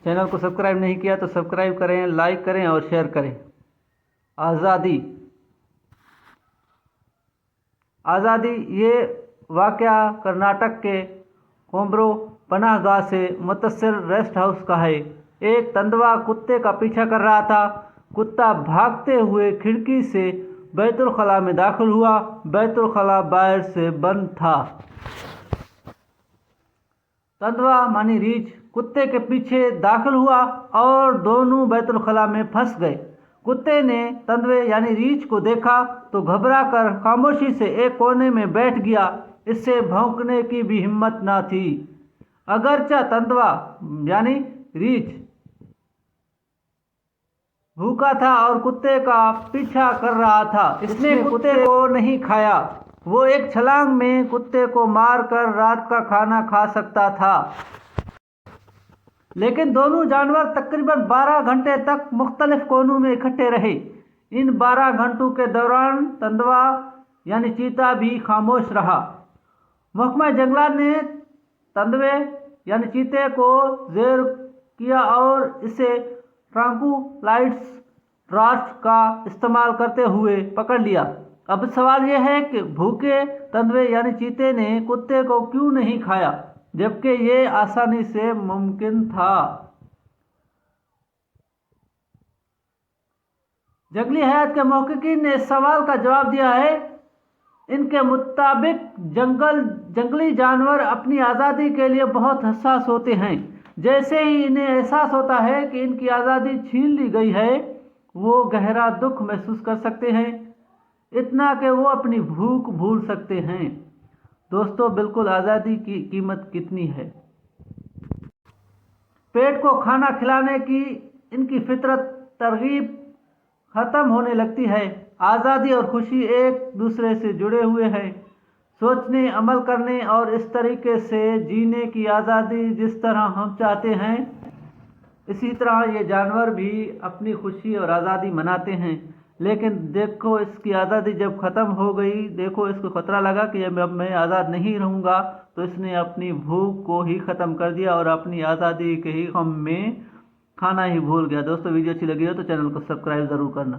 Channel को subscribe नहीं किया तो सब्सक्राइब करें, लाइक करें और शेयर करें। आज़ादी आज़ादी ये वाक़या कर्नाटक के कोम्ब्रो पनाहगाह से मुत्तसिल रेस्ट हाउस का है। एक तंदवा कुत्ते का पीछा कर रहा था। कुत्ता भागते हुए खिड़की से बैतुल खला में दाखिल हुआ। बैतुल खला बाहर से बंद था। तंदवा मानी रीछ कुत्ते के पीछे दाखिल हुआ और दोनों बैतुल खला में फंस गए। कुत्ते ने तंदवे यानी रीछ को देखा तो घबरा कर खामोशी से एक कोने में बैठ गया। इससे भौंकने की भी हिम्मत न थी। अगरचा तंदवा यानी रीछ भूखा था और कुत्ते का पीछा कर रहा था। इसने कुत्ते को नहीं खाया। वो एक छलांग में कुत्ते को मारकर रात का खाना खा सकता था। लेकिन दोनों जानवर तकरीबन 12 घंटे तक मुख्तलिफ कोनों में इकट्ठे रहे। इन 12 घंटों के दौरान तंदवा यानी चीता भी खामोश रहा। महकमा जंगलात ने तंदवे यानी चीते को जेर किया और इसे ट्रैंकुलाइज़र ड्रग्स का इस्तेमाल करते हुए पकड़ लिया। अब सवाल यह है कि भूखे तंदवे यानी चीते ने कुत्ते को क्यों नहीं खाया, जबकि ये आसानी से मुमकिन था। जंगली हयात के मुहक्किकीन ने इस सवाल का जवाब दिया है। इनके मुताबिक जंगली जानवर अपनी आज़ादी के लिए बहुत हसास होते हैं। जैसे ही इन्हें एहसास होता है कि इनकी आज़ादी छीन ली गई है, वो गहरा दुख महसूस कर सकते हैं, इतना कि वो अपनी भूख भूल सकते हैं। दोस्तों, बिल्कुल आज़ादी की कीमत कितनी है। पेट को खाना खिलाने की इनकी फितरत तरगीब ख़त्म होने लगती है। आज़ादी और खुशी एक दूसरे से जुड़े हुए हैं। सोचने, अमल करने और इस तरीके से जीने की आज़ादी जिस तरह हम चाहते हैं, इसी तरह ये जानवर भी अपनी खुशी और आज़ादी मनाते हैं। लेकिन देखो, इसकी आज़ादी जब ख़त्म हो गई, देखो इसको ख़तरा लगा कि अब मैं आज़ाद नहीं रहूँगा, तो इसने अपनी भूख को ही ख़त्म कर दिया और अपनी आज़ादी के ही गम में खाना ही भूल गया। दोस्तों, वीडियो अच्छी लगी हो तो चैनल को सब्सक्राइब ज़रूर करना।